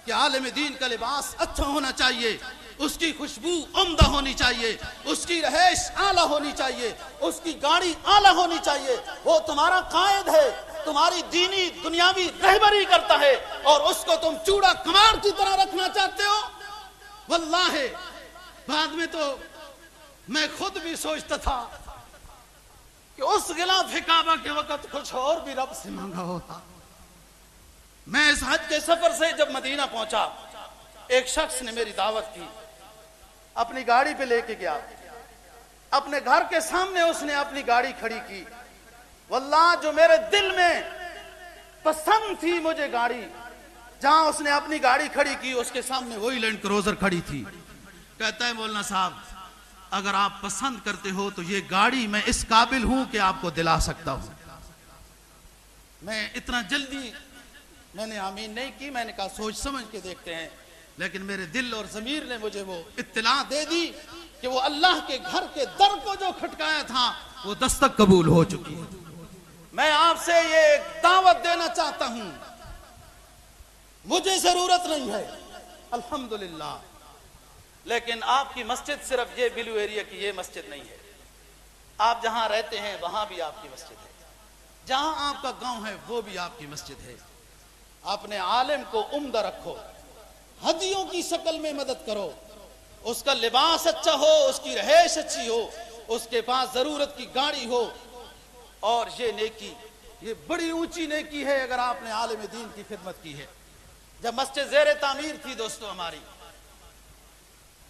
کہ عالم دین کا لباس اچھا ہونا چاہیے، اس کی خوشبو عمدہ ہونی چاہیے، اس کی رہائش اعلیٰ ہونی چاہیے، اس کی گاڑی اعلیٰ ہونی چاہیے. وہ تمہارا قائد ہے، تمہاری دینی دنیاوی رہبری کرتا ہے، اور اس کو تم چوڑا کمار کی طرح رکھنا چاہتے ہو؟ واللہ بعد میں تو میں خود بھی سوچتا تھا کہ اس غلاف کعبہ کے وقت کچھ اور بھی رب سے مانگا ہوتا. میں اس حج کے سفر سے جب مدینہ پہنچا، ایک شخص نے میری دعوت کی، اپنی گاڑی پہ لے کے گیا، اپنے گھر کے سامنے اس نے اپنی گاڑی کھڑی کی. واللہ جو میرے دل میں پسند تھی مجھے گاڑی، جہاں اس نے اپنی گاڑی کھڑی کی اس کے سامنے وہی لینڈ کروزر کھڑی تھی. کہتا ہے مولانا صاحب اگر آپ پسند کرتے ہو تو یہ گاڑی میں اس قابل ہوں کہ آپ کو دلا سکتا ہوں. میں اتنا جلدی میں نے آمین نہیں کی، میں نے کہا سوچ سمجھ کے دیکھتے ہیں. لیکن میرے دل اور ضمیر نے مجھے وہ اطلاع دے دی کہ وہ اللہ کے گھر کے در کو جو کھٹکایا تھا وہ دستک قبول ہو چکی ہے. میں آپ سے یہ ایک دعوت دینا چاہتا ہوں، مجھے ضرورت نہیں ہے الحمدللہ، لیکن آپ کی مسجد صرف یہ بلو ایریا کی یہ مسجد نہیں ہے. آپ جہاں رہتے ہیں وہاں بھی آپ کی مسجد ہے، جہاں آپ کا گاؤں ہے وہ بھی آپ کی مسجد ہے. اپنے عالم کو عمدہ رکھو، ہدیوں کی شکل میں مدد کرو، اس کا لباس اچھا ہو، اس کی رہائش اچھی ہو، اس کے پاس ضرورت کی گاڑی ہو. اور یہ نیکی، یہ بڑی اونچی نیکی ہے اگر آپ نے عالم دین کی خدمت کی ہے. جب مسجد زیر تعمیر تھی دوستو ہماری،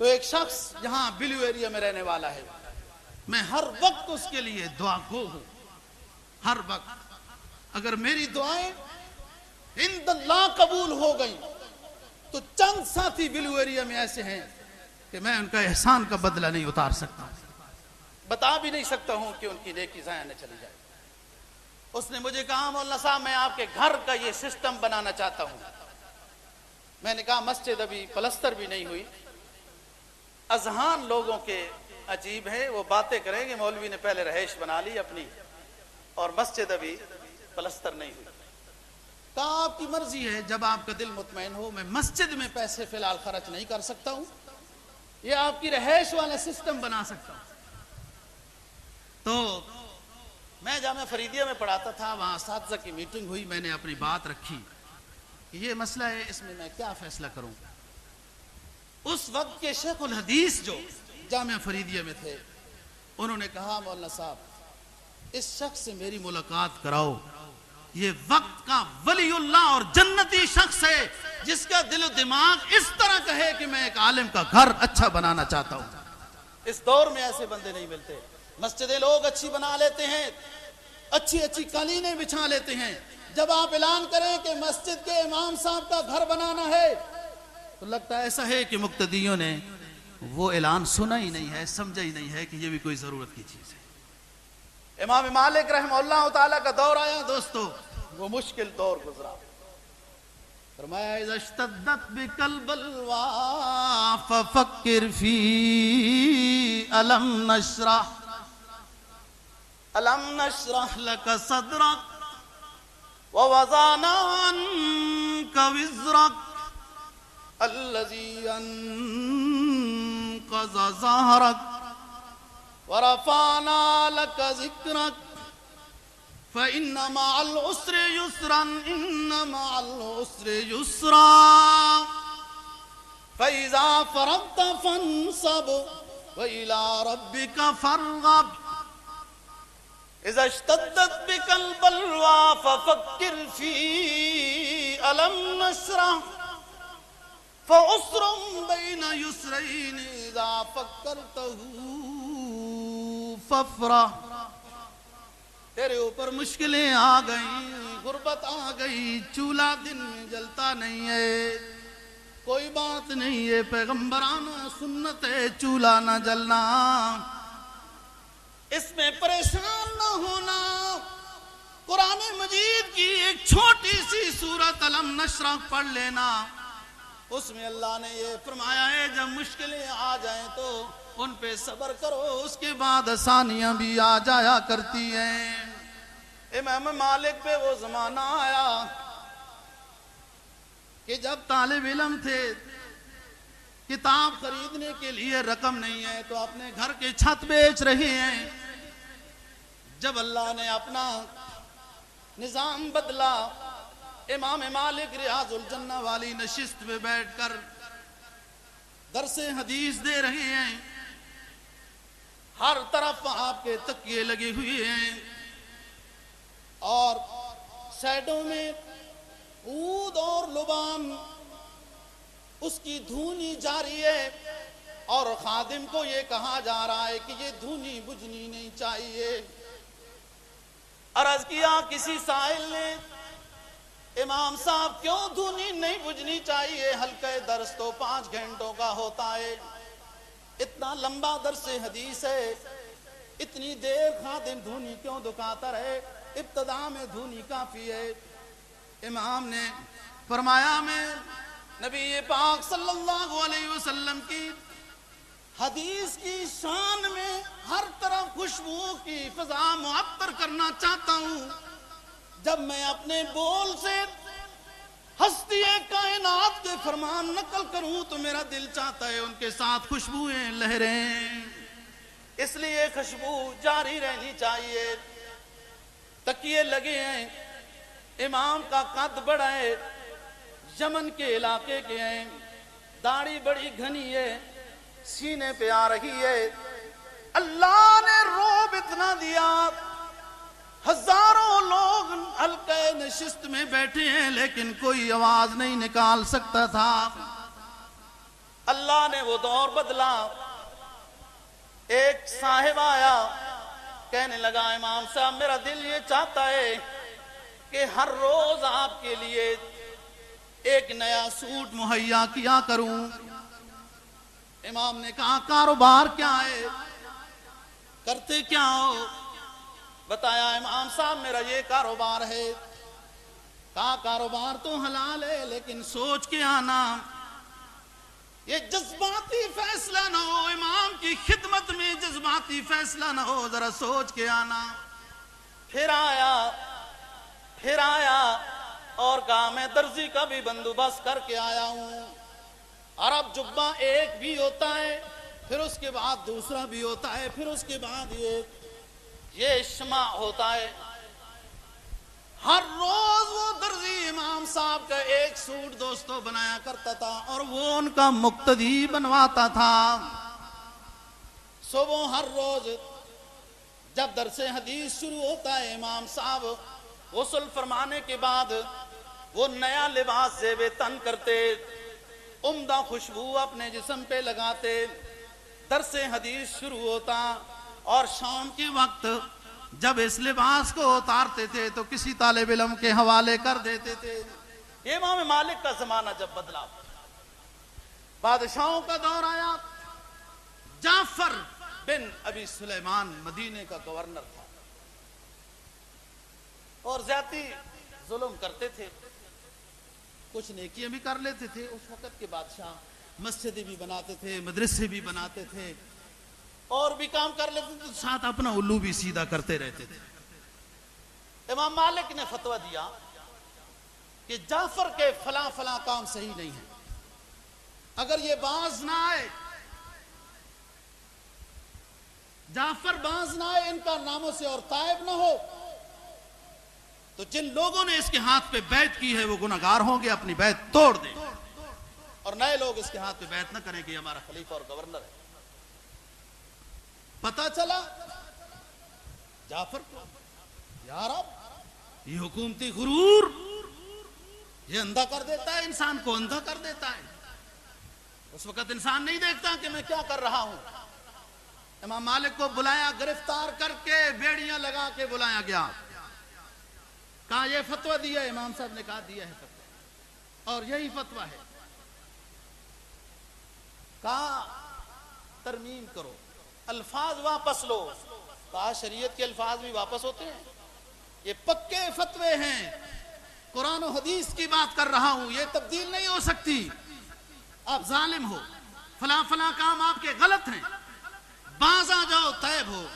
تو ایک شخص یہاں بلو ایریا میں رہنے والا ہے، میں ہر وقت اس کے لیے دعا گو ہوں. ہر وقت اگر میری دعائیں عند اللہ قبول ہو گئی تو چند ساتھی بلو ایریا میں ایسے ہیں کہ میں ان کا احسان کا بدلہ نہیں اتار سکتا، بتا بھی نہیں سکتا ہوں کہ ان کی نیکی ضائع نہ چلی جائے. اس نے مجھے کہا مولانا صاحب میں آپ کے گھر کا یہ سسٹم بنانا چاہتا ہوں. میں نے کہا مسجد ابھی پلستر بھی نہیں ہوئی، اذہان لوگوں کے عجیب ہیں، وہ باتیں کریں گے مولوی نے پہلے رہائش بنا لی اپنی اور مسجد ابھی پلستر نہیں ہوئی. کہا آپ کی مرضی ہے، جب آپ کا دل مطمئن ہو. میں مسجد میں پیسے فی الحال خرچ نہیں کر سکتا ہوں، یہ آپ کی رہائش والا سسٹم بنا سکتا ہوں. تو میں جامعہ فریدیہ میں پڑھاتا تھا، وہاں اساتذہ کی میٹنگ ہوئی، میں نے اپنی بات رکھی کہ یہ مسئلہ ہے، اس میں کیا فیصلہ کروں. اس وقت کے شیخ الحدیث جو جامعہ فریدیہ میں تھے انہوں نے کہا مولانا صاحب اس شخص سے میری ملاقات کراؤ، یہ وقت کا ولی اللہ اور جنتی شخص ہے جس کا دل و دماغ اس طرح کا ہے کہ میں ایک عالم کا گھر اچھا بنانا چاہتا ہوں. اس دور میں ایسے بندے نہیں ملتے. مسجدیں لوگ اچھی بنا لیتے ہیں، اچھی اچھی قالینیں بچھا لیتے ہیں. جب آپ اعلان کریں کہ مسجد کے امام صاحب کا گھر بنانا ہے تو لگتا ایسا ہے کہ مقتدیوں نے وہ اعلان سنا ہی نہیں ہے، سمجھا ہی نہیں ہے کہ یہ بھی کوئی ضرورت کی چیز ہے. امام مالک رحمہ اللہ تعالیٰ کا دور آیا دوستو، وہ مشکل دور گزرا. فرمایا اذا اشتدت بک البلوى ففکر فی الم نشرح لک صدرک ووضعنا عنک وزرک الذی انقض ظہرک ورفعنا لك ذكرك فإن مع العسر يسرا إن مع العسر يسرا فإذا فرغت فانصب وإلى ربك فارغب إذا اشتدت بك البلوى ففكر في ألم نشرح فعسر بين يسرين إذا فكرته ففرح. تیرے اوپر مشکلیں آ گئیں، غربت آ گئی، چولہا دن میں جلتا نہیں ہے، کوئی بات نہیں ہے، پیغمبرانہ سنت ہے چولہا نہ جلنا، اس میں پریشان نہ ہونا. قرآن مجید کی ایک چھوٹی سی سورت الم نشرح پڑھ لینا، اس میں اللہ نے یہ فرمایا ہے جب مشکلیں آ جائیں تو ان پہ صبر کرو، اس کے بعد آسانیاں بھی آ جایا کرتی ہیں. امام مالک پہ وہ زمانہ آیا کہ جب طالب علم تھے، کتاب خریدنے کے لیے رقم نہیں ہے تو اپنے گھر کے چھت بیچ رہے ہیں. جب اللہ نے اپنا نظام بدلا، امام مالک ریاض الجنہ والی نشست میں بیٹھ کر درس حدیث دے رہے ہیں، ہر طرف آپ کے تکیے لگے ہوئے ہیں، اور سائڈوں میں عود اور لبان اس کی دھونی جاری ہے، اور خادم کو یہ کہا جا رہا ہے کہ یہ دھونی بجھنی نہیں چاہیے۔ عرض کیا کسی سائل نے، امام صاحب کیوں دھونی نہیں بجھنی چاہیے؟ حلقہ درس تو 5 گھنٹوں کا ہوتا ہے، اتنا لمبا درس حدیث ہے، اتنی دیر خادم دھونی کیوں دکھاتا رہے؟ ابتدا میں دھونی کافی ہے۔ امام نے فرمایا میں نبی پاک صلی اللہ علیہ وسلم کی حدیث کی شان میں ہر طرف خوشبو کی فضا معطر کرنا چاہتا ہوں۔ جب میں اپنے بول سے ہستی کائنات کے فرمان نقل کروں تو میرا دل چاہتا ہے ان کے ساتھ خوشبوئیں لہریں، اس لیے خوشبو جاری رہنی چاہیے۔ تکیے لگے ہیں، امام کا قد بڑا ہے، یمن کے علاقے کے ہیں، داڑھی بڑی گھنی ہے، سینے پہ آ رہی ہے۔ اللہ نے روب اتنا دیا، ہزاروں لوگ حلقہ نشست میں بیٹھے ہیں لیکن کوئی آواز نہیں نکال سکتا تھا۔ اللہ نے وہ دور بدلا، ایک صاحب آیا، کہنے لگا امام صاحب میرا دل یہ چاہتا ہے کہ ہر روز آپ کے لیے ایک نیا سوٹ مہیا کیا کروں۔ امام نے کہا کاروبار کیا ہے، کرتے کیا ہو؟ بتایا امام صاحب میرا یہ کاروبار ہے۔ کہا کاروبار تو حلال ہے لیکن سوچ کے آنا، یہ جذباتی فیصلہ نہ ہو، امام کی خدمت میں جذباتی فیصلہ نہ ہو، ذرا سوچ کے آنا۔ پھر آیا اور کہا میں درزی کا بھی بندوبست کر کے آیا ہوں۔ عرب جبہ ایک بھی ہوتا ہے، پھر اس کے بعد دوسرا بھی ہوتا ہے، پھر اس کے بعد یہ اجتماع ہوتا ہے۔ ہر روز وہ درزی امام صاحب کا ایک سوٹ دوستوں بنایا کرتا تھا اور وہ ان کا مقتدی بنواتا تھا۔ صبح ہر روز جب درس حدیث شروع ہوتا ہے، امام صاحب غسل فرمانے کے بعد وہ نیا لباس زیب تن کرتے، عمدہ خوشبو اپنے جسم پہ لگاتے، درس حدیث شروع ہوتا، اور شام کے وقت جب اس لباس کو اتارتے تھے تو کسی طالب علم کے حوالے کر دیتے تھے۔ یہ امام مالک کا زمانہ جب بدلا، بادشاہوں کا دور آیا، جعفر بن ابی سلیمان مدینے کا گورنر تھا اور زیادتی ظلم کرتے تھے، کچھ نیکیاں بھی کر لیتے تھے۔ اس وقت کے بادشاہ مسجدیں بھی بناتے تھے، مدرسے بھی بناتے تھے، اور بھی کام کر لیتے تھے، ساتھ اپنا الو بھی سیدھا کرتے رہتے تھے۔ امام مالک نے فتویٰ دیا کہ جعفر کے فلاں فلاں کام صحیح نہیں ہے، اگر یہ باز نہ آئے، جعفر باز نہ آئے، ان کا ناموں سے اور تائب نہ ہو، تو جن لوگوں نے اس کے ہاتھ پہ بیعت کی ہے وہ گناہگار ہوں گے، اپنی بیعت توڑ دیں، اور نئے لوگ اس کے ہاتھ پہ بیعت نہ کریں کہ ہمارا خلیفہ اور گورنر ہے۔ پتہ چلا جعفر کو، یار اب یہ حکومتی غرور یہ اندھا کر دیتا ہے، انسان کو اندھا کر دیتا ہے۔ اس وقت انسان نہیں دیکھتا کہ میں کیا کر رہا ہوں۔ امام مالک کو بلایا، گرفتار کر کے بیڑیاں لگا کے بلایا گیا، کہا یہ فتویٰ دیا ہے۔ امام صاحب نے کہا دیا ہے فتویٰ، اور یہی فتویٰ ہے۔ کہا ترمیم کرو، الفاظ واپس لو۔ کہا شریعت کے الفاظ بھی واپس ہوتے ہیں، یہ پکے فتوے ہیں، قرآن و حدیث کی بات کر رہا ہوں، یہ تبدیل نہیں ہو سکتی۔ آپ ظالم ہو، فلاں فلاں کام آپ کے غلط ہیں، باز آ جاؤ، تائب ہو،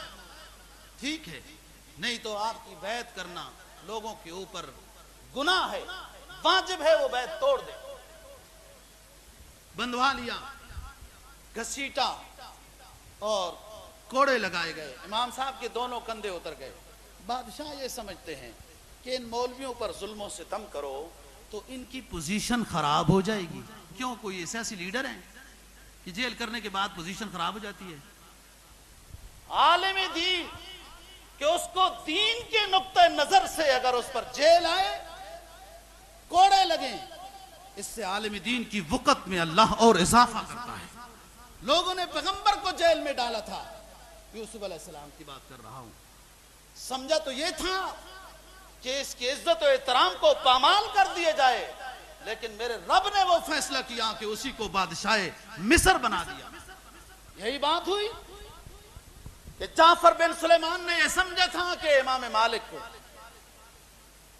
ٹھیک ہے، نہیں تو آپ کی بیعت کرنا لوگوں کے اوپر گناہ ہے، واجب ہے وہ بیعت توڑ دے۔ بندوا لیا، گھسیٹا اور کوڑے لگائے گئے، امام صاحب کے دونوں کندھے اتر گئے۔ بادشاہ یہ سمجھتے ہیں کہ ان مولویوں پر ظلم و ستم کرو تو ان کی پوزیشن خراب ہو جائے گی۔ کیوں؟ کوئی سیاسی لیڈر ہیں کہ جیل کرنے کے بعد پوزیشن خراب ہو جاتی ہے. عالم دین کہ اس کو دین کے نقطہ نظر سے اگر اس پر جیل آئے، کوڑے لگیں، اس سے عالم دین کی وقت میں اللہ اور اضافہ کرتا ہے. لوگوں نے پیغمبر کو جیل میں ڈالا تھا، یوسف علیہ السلام کی بات کر رہا ہوں. سمجھا تو یہ تھا کہ اس کی عزت و احترام کو پامال کر دیا جائے، لیکن میرے رب نے وہ فیصلہ کیا کہ اسی کو بادشاہ مصر بنا دیا. یہی بات ہوئی کہ جعفر بن سلیمان نے یہ سمجھا تھا کہ امام مالک کو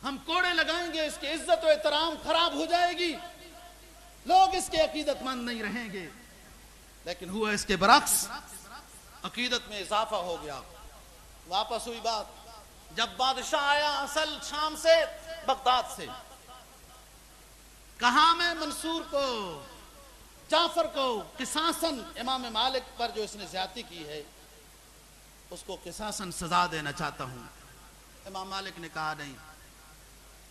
ہم کوڑے لگائیں گے، اس کی عزت و احترام خراب ہو جائے گی، لوگ اس کے عقیدت مند نہیں رہیں گے. لیکن ہوا اس کے برعکس، عقیدت میں اضافہ ہو گیا. واپس ہوئی بات، جب بادشاہ آیا اصل شام سے، بغداد سے، کہا میں منصور کو، جعفر کو قصاصاً امام مالک پر جو اس نے زیادتی کی ہے اس کو قصاصاً سزا دینا چاہتا ہوں. امام مالک نے کہا نہیں،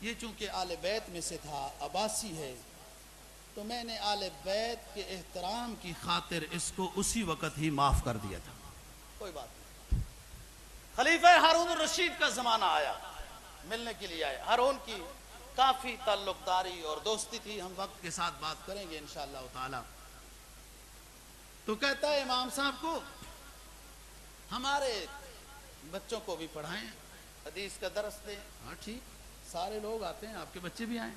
یہ چونکہ آل بیت میں سے تھا، عباسی ہے، تو میں نے آل بیت کے احترام کی خاطر اس کو اسی وقت ہی معاف کر دیا تھا. کوئی بات نہیں. خلیفہ ہارون الرشید کا زمانہ آیا، ملنے کے لیے آیا. ہارون کی کافی تعلق داری اور دوستی تھی، ہم وقت کے ساتھ بات کریں گے انشاءاللہ تعالی. تو کہتا ہے امام صاحب کو ہمارے بچوں کو بھی پڑھائیں، حدیث کا درس دیں. ہاں ٹھیک، سارے لوگ آتے ہیں، آپ کے بچے بھی آئیں.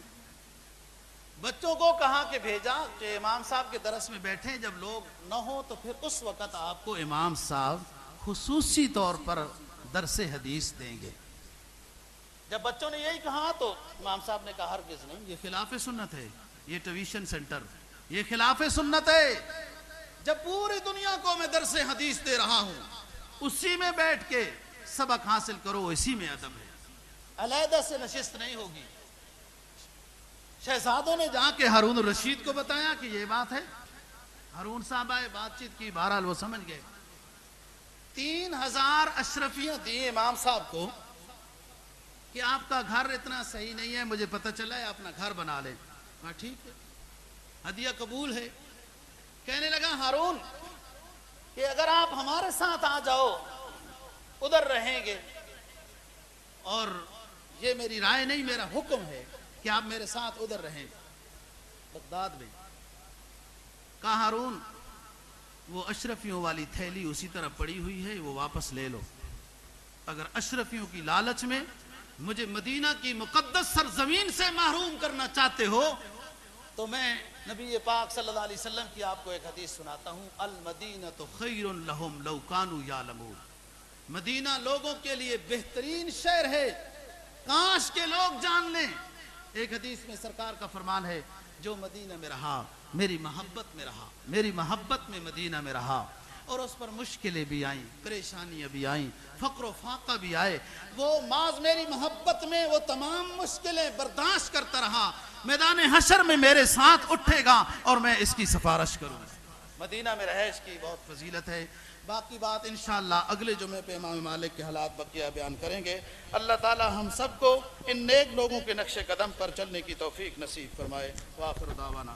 بچوں کو کہا کہ بھیجا کہ امام صاحب کے درس میں بیٹھیں، جب لوگ نہ ہو تو پھر اس وقت آپ کو امام صاحب خصوصی طور پر درس حدیث دیں گے. جب بچوں نے یہی کہا تو امام صاحب نے کہا ہرگز نہیں، یہ خلاف سنت ہے، یہ ٹیوشن سینٹر، یہ خلاف سنت ہے. جب پوری دنیا کو میں درس حدیث دے رہا ہوں، اسی میں بیٹھ کے سبق حاصل کرو، اسی میں ادب ہے، علیحدہ سے نشست نہیں ہوگی. شہزادوں نے جا کے ہارون الرشید کو بتایا کہ یہ بات ہے. ہارون صاحب آئے، بات چیت کی، بہرحال وہ سمجھ گئے. 3000 اشرفیاں دی امام صاحب کو کہ آپ کا گھر اتنا صحیح نہیں ہے، مجھے پتہ چلا ہے، اپنا گھر بنا لیں. ہاں ٹھیک ہے، ہدیہ قبول ہے. کہنے لگا ہارون کہ اگر آپ ہمارے ساتھ آ جاؤ، ادھر رہیں گے، اور یہ میری رائے نہیں، میرا حکم ہے کہ آپ میرے ساتھ ادھر رہیں بغداد میں. کہا ہارون وہ اشرفیوں والی تھیلی اسی طرح پڑی ہوئی ہے، وہ واپس لے لو. اگر اشرفیوں کی لالچ میں مجھے مدینہ کی مقدس سرزمین سے محروم کرنا چاہتے ہو تو میں نبی پاک صلی اللہ علیہ وسلم کی آپ کو ایک حدیث سناتا ہوں. المدینۃ خیر لہم لو کانوا یعلمون. مدینہ لوگوں کے لیے بہترین شہر ہے، کاش کے لوگ جان لیں. ایک حدیث میں سرکار کا فرمان ہے، جو مدینہ میں رہا میری محبت میں رہا، میری محبت میں مدینہ میں رہا، اور اس پر مشکلیں بھی آئیں، پریشانیاں بھی آئیں، فقر و فاقہ بھی آئے، وہ معاذ میری محبت میں وہ تمام مشکلیں برداشت کرتا رہا، میدان حشر میں میرے ساتھ اٹھے گا اور میں اس کی سفارش کروں گا. مدینہ میں رہائش کی بہت فضیلت ہے. باقی بات انشاءاللہ اگلے جمعے پہ امام مالک کے حالات بقیہ بیان کریں گے. اللہ تعالی ہم سب کو ان نیک لوگوں کے نقش قدم پر چلنے کی توفیق نصیب فرمائے. وآخر دعوانا